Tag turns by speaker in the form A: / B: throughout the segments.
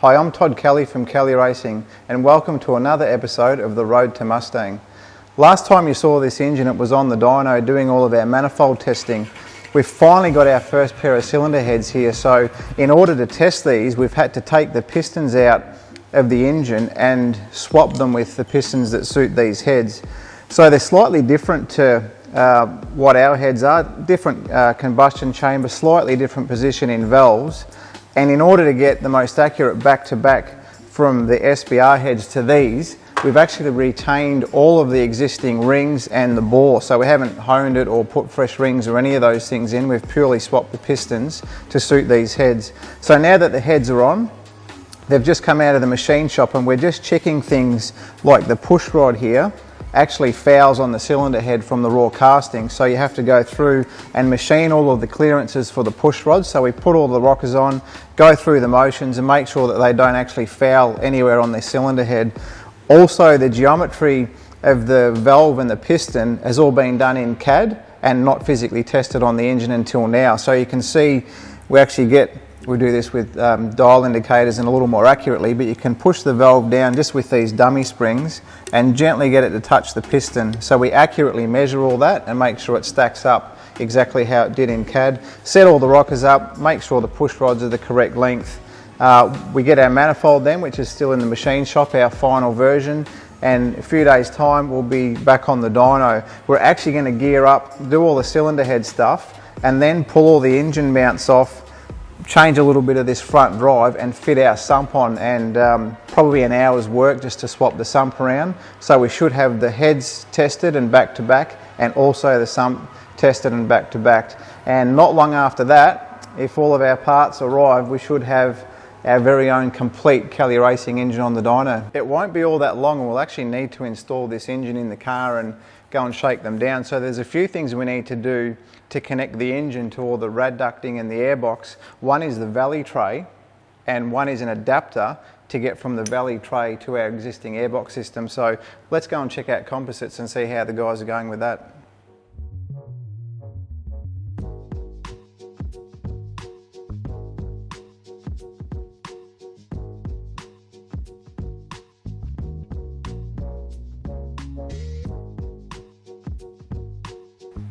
A: Hi, I'm Todd Kelly from Kelly Racing and welcome to another episode of The Road to Mustang. Last time you saw this engine, it was on the dyno doing all of our manifold testing. We've finally got our first pair of cylinder heads here, so in order to test these we've had to take the pistons out of the engine and swap them with the pistons that suit these heads. So they're slightly different to what our heads are, different combustion chamber, slightly different position in valves. And in order to get the most accurate back-to-back from the SBR heads to these, we've actually retained all of the existing rings and the bore. So we haven't honed it or put fresh rings or any of those things in. We've purely swapped the pistons to suit these heads. So now that the heads are on, they've just come out of the machine shop and we're just checking things like the push rod here actually fouls on the cylinder head from the raw casting, so you have to go through and machine all of the clearances for the push rods. So we put all the rockers on, go through the motions and make sure that they don't actually foul anywhere on the cylinder head. Also, the geometry of the valve and the piston has all been done in CAD and not physically tested on the engine until now. So you can see we do this with dial indicators and a little more accurately, but you can push the valve down just with these dummy springs and gently get it to touch the piston. So we accurately measure all that and make sure it stacks up exactly how it did in CAD. Set all the rockers up, make sure the push rods are the correct length. We get our manifold then, which is still in the machine shop, our final version, and a few days time we'll be back on the dyno. We're actually going to gear up, do all the cylinder head stuff and then pull all the engine mounts off, change a little bit of this front drive and fit our sump on, and probably an hour's work just to swap the sump around. So we should have the heads tested and back to back, and also the sump tested and back to back. And not long after that, if all of our parts arrive, we should have our very own complete Kelly Racing engine on the dyno. It won't be all that long, and we'll actually need to install this engine in the car and go and shake them down. So there's a few things we need to do to connect the engine to all the rad ducting and the airbox. One is the valley tray and one is an adapter to get from the valley tray to our existing airbox system. So let's go and check out composites and see how the guys are going with that.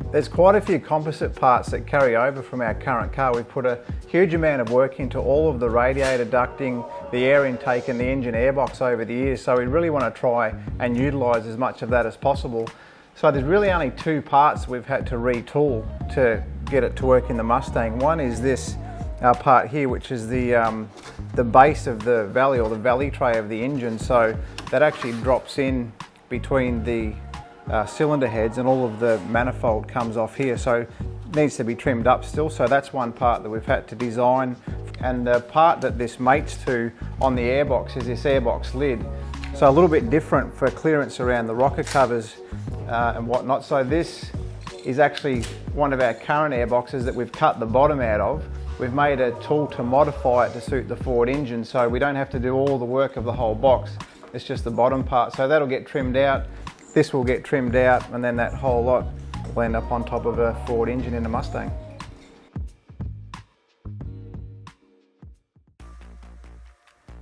A: There's quite a few composite parts that carry over from our current car. We've put a huge amount of work into all of the radiator ducting, the air intake and the engine airbox over the years, so we really want to try and utilise as much of that as possible. So there's really only two parts we've had to retool to get it to work in the Mustang. One is this part here, which is the base of the valley, or the valley tray of the engine. So that actually drops in between the cylinder heads and all of the manifold comes off here, so it needs to be trimmed up still. So that's one part that we've had to design, and the part that this mates to on the airbox is this Airbox Lid. So a little bit different for clearance around the rocker covers and whatnot. So this is actually one of our current airboxes that we've cut the bottom out of. We've made a tool to modify it to suit the Ford engine, so we don't have to do all the work of the whole box. It's just the bottom part, so that'll get trimmed out. This will get trimmed out, and then that whole lot will end up on top of a Ford engine in a Mustang.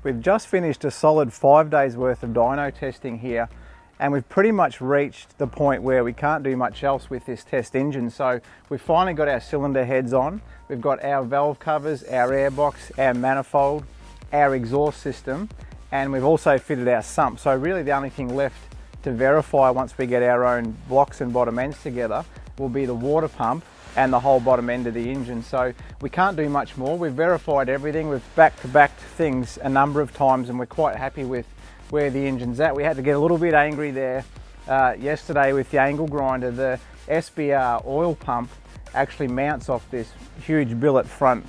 A: We've just finished a solid 5 days worth of dyno testing here, and we've pretty much reached the point where we can't do much else with this test engine. So we've finally got our cylinder heads on, we've got our valve covers, our airbox, our manifold, our exhaust system, and we've also fitted our sump. So really the only thing left to verify once we get our own blocks and bottom ends together will be the water pump and the whole bottom end of the engine. So we can't do much more. We've verified everything. We've back-to-backed things a number of times and we're quite happy with where the engine's at. We had to get a little bit angry there yesterday with the angle grinder. The SBR oil pump actually mounts off this huge billet front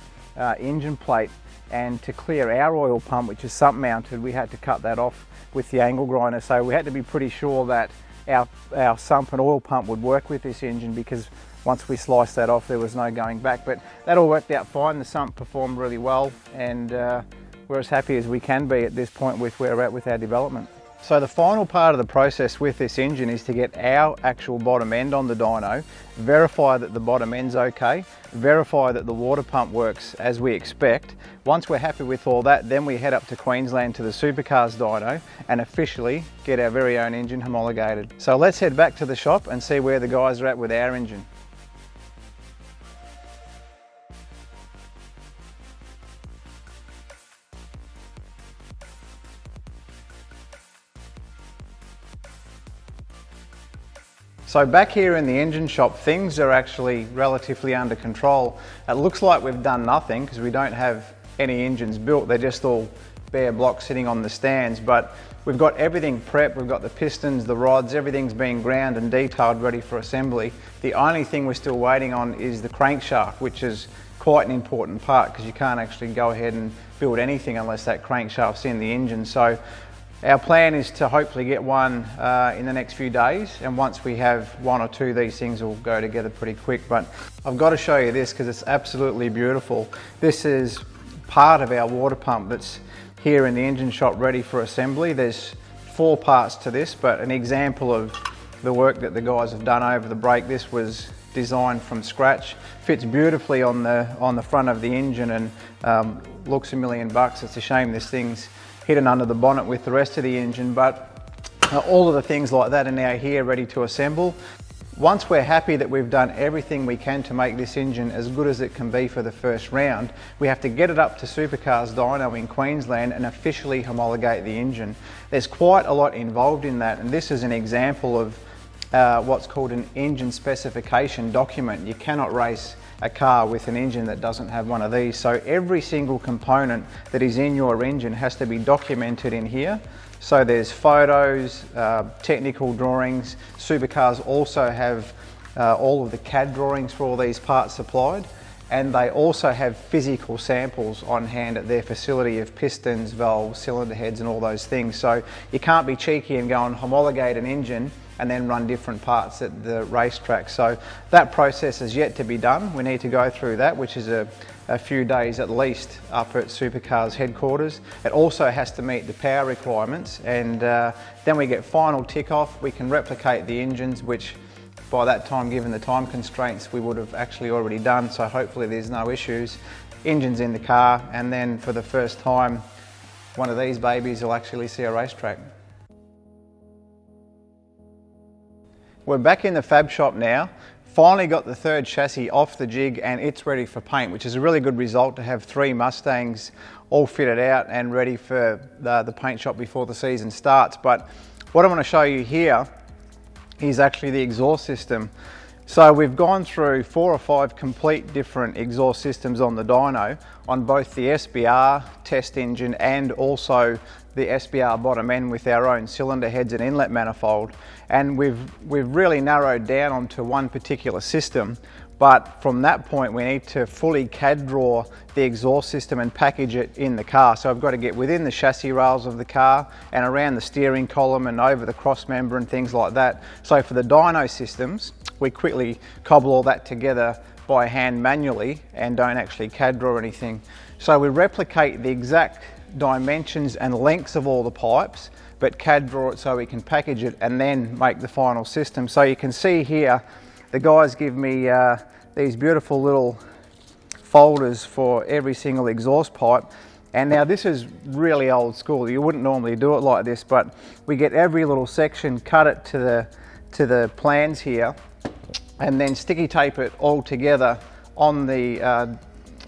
A: engine plate, and to clear our oil pump, which is sump mounted, we had to cut that off with the angle grinder. So we had to be pretty sure that our sump and oil pump would work with this engine, because once we sliced that off there was no going back. But that all worked out fine. The sump performed really well, and we're as happy as we can be at this point with where we're at with our development. So the final part of the process with this engine is to get our actual bottom end on the dyno, verify that the bottom end's okay, verify that the water pump works as we expect. Once we're happy with all that, then we head up to Queensland to the Supercars dyno and officially get our very own engine homologated. So let's head back to the shop and see where the guys are at with our engine. So back here in the engine shop, things are actually relatively under control. It looks like we've done nothing because we don't have any engines built. They're just all bare blocks sitting on the stands, but we've got everything prepped. We've got the pistons, the rods, everything's being ground and detailed, ready for assembly. The only thing we're still waiting on is the crankshaft, which is quite an important part because you can't actually go ahead and build anything unless that crankshaft's in the engine. So our plan is to hopefully get one in the next few days, and once we have one or two, these things will go together pretty quick. But I've got to show you this because it's absolutely beautiful. This is part of our water pump that's here in the engine shop ready for assembly. There's 4 parts to this, but an example of the work that the guys have done over the break. This was designed from scratch, fits beautifully on the front of the engine, and looks $1 million. It's a shame this thing's hidden under the bonnet with the rest of the engine, but all of the things like that are now here ready to assemble. Once we're happy that we've done everything we can to make this engine as good as it can be for the first round, we have to get it up to Supercars dyno in Queensland and officially homologate the engine. There's quite a lot involved in that, and this is an example of what's called an engine specification document. You cannot race a car with an engine that doesn't have one of these. So every single component that is in your engine has to be documented in here. So there's photos, technical drawings. Supercars also have all of the CAD drawings for all these parts supplied, and they also have physical samples on hand at their facility of pistons, valves, cylinder heads and all those things. So you can't be cheeky and go and homologate an engine and then run different parts at the racetrack. So that process is yet to be done. We need to go through that, which is a few days at least up at Supercars headquarters. It also has to meet the power requirements, and then we get final tick off. We can replicate the engines, which by that time, given the time constraints, we would have actually already done. So hopefully there's no issues. Engine's in the car, and then for the first time, one of these babies will actually see a racetrack. We're back in the fab shop now. Finally got the 3rd chassis off the jig and it's ready for paint, which is a really good result to have 3 Mustangs all fitted out and ready for the paint shop before the season starts. But what I want to show you here is actually the exhaust system. So we've gone through 4 or 5 complete different exhaust systems on the dyno, on both the SBR test engine and also the SBR bottom end with our own cylinder heads and inlet manifold. And we've really narrowed down onto one particular system. But from that point, we need to fully CAD draw the exhaust system and package it in the car. So I've got to get within the chassis rails of the car and around the steering column and over the cross member and things like that. So for the dyno systems, we quickly cobble all that together by hand manually and don't actually CAD draw anything. So we replicate the exact dimensions and lengths of all the pipes, but CAD draw it so we can package it and then make the final system. So you can see here, the guys give me these beautiful little folders for every single exhaust pipe. And now this is really old school. You wouldn't normally do it like this, but we get every little section, cut it to the plans here, and then sticky tape it all together on the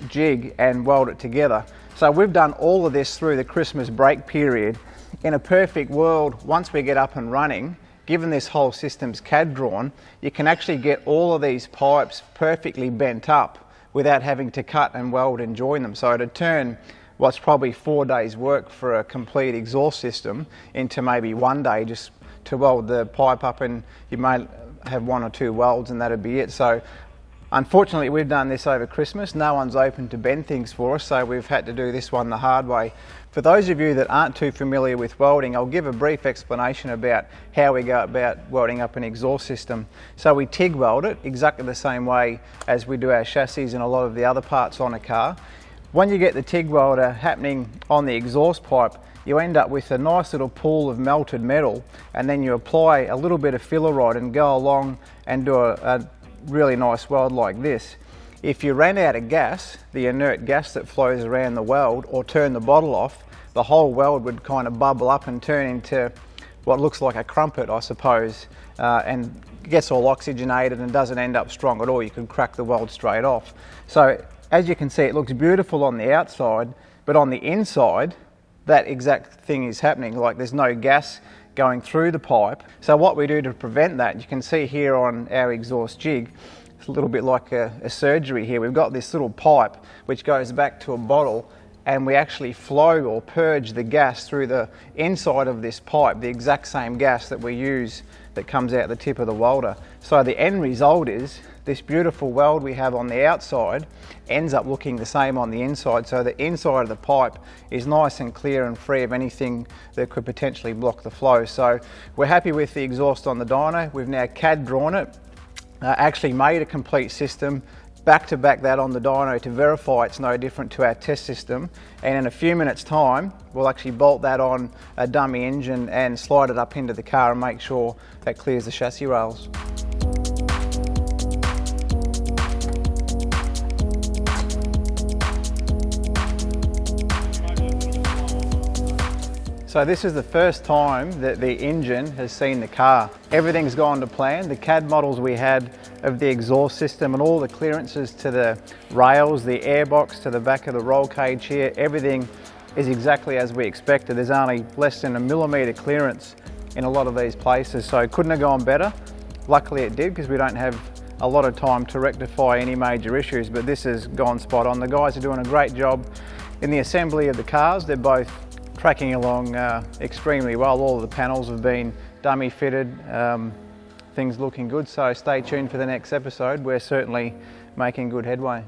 A: jig and weld it together. So we've done all of this through the Christmas break period. In a perfect world, once we get up and running, given this whole system's CAD drawn, you can actually get all of these pipes perfectly bent up without having to cut and weld and join them. So it'd turn what's probably 4 days work for a complete exhaust system into maybe 1 day just to weld the pipe up, and you may have 1 or 2 welds and that'd be it. So unfortunately we've done this over Christmas. No one's open to bend things for us, so we've had to do this one the hard way. For those of you that aren't too familiar with welding, I'll give a brief explanation about how we go about welding up an exhaust system. So we TIG weld it exactly the same way as we do our chassis and a lot of the other parts on a car. When you get the TIG welder happening on the exhaust pipe, you end up with a nice little pool of melted metal, and then you apply a little bit of filler rod and go along and do a really nice weld like this. If you ran out of gas, the inert gas that flows around the weld, or turn the bottle off, the whole weld would kind of bubble up and turn into what looks like a crumpet, I suppose, and gets all oxygenated and doesn't end up strong at all. You can crack the weld straight off. So as you can see, it looks beautiful on the outside, but on the inside, that exact thing is happening. Like, there's no gas going through the pipe. So what we do to prevent that, you can see here on our exhaust jig, it's a little bit like a surgery here. We've got this little pipe which goes back to a bottle, and we actually flow or purge the gas through the inside of this pipe, the exact same gas that we use that comes out the tip of the welder. So the end result is this beautiful weld we have on the outside ends up looking the same on the inside. So the inside of the pipe is nice and clear and free of anything that could potentially block the flow. So we're happy with the exhaust on the dyno. We've now CAD drawn it, actually made a complete system, back to back that on the dyno to verify it's no different to our test system, and in a few minutes time we'll actually bolt that on a dummy engine and slide it up into the car and make sure that clears the chassis rails. So this is the first time that the engine has seen the car. Everything's gone to plan. The CAD models we had of the exhaust system and all the clearances to the rails, the airbox to the back of the roll cage here, everything is exactly as we expected. There's only less than 1 millimeter clearance in a lot of these places, so it couldn't have gone better. Luckily it did, because we don't have a lot of time to rectify any major issues, but this has gone spot on. The guys are doing a great job in the assembly of the cars. They're both tracking along extremely well. All of the panels have been dummy fitted, things looking good, so stay tuned for the next episode. We're certainly making good headway.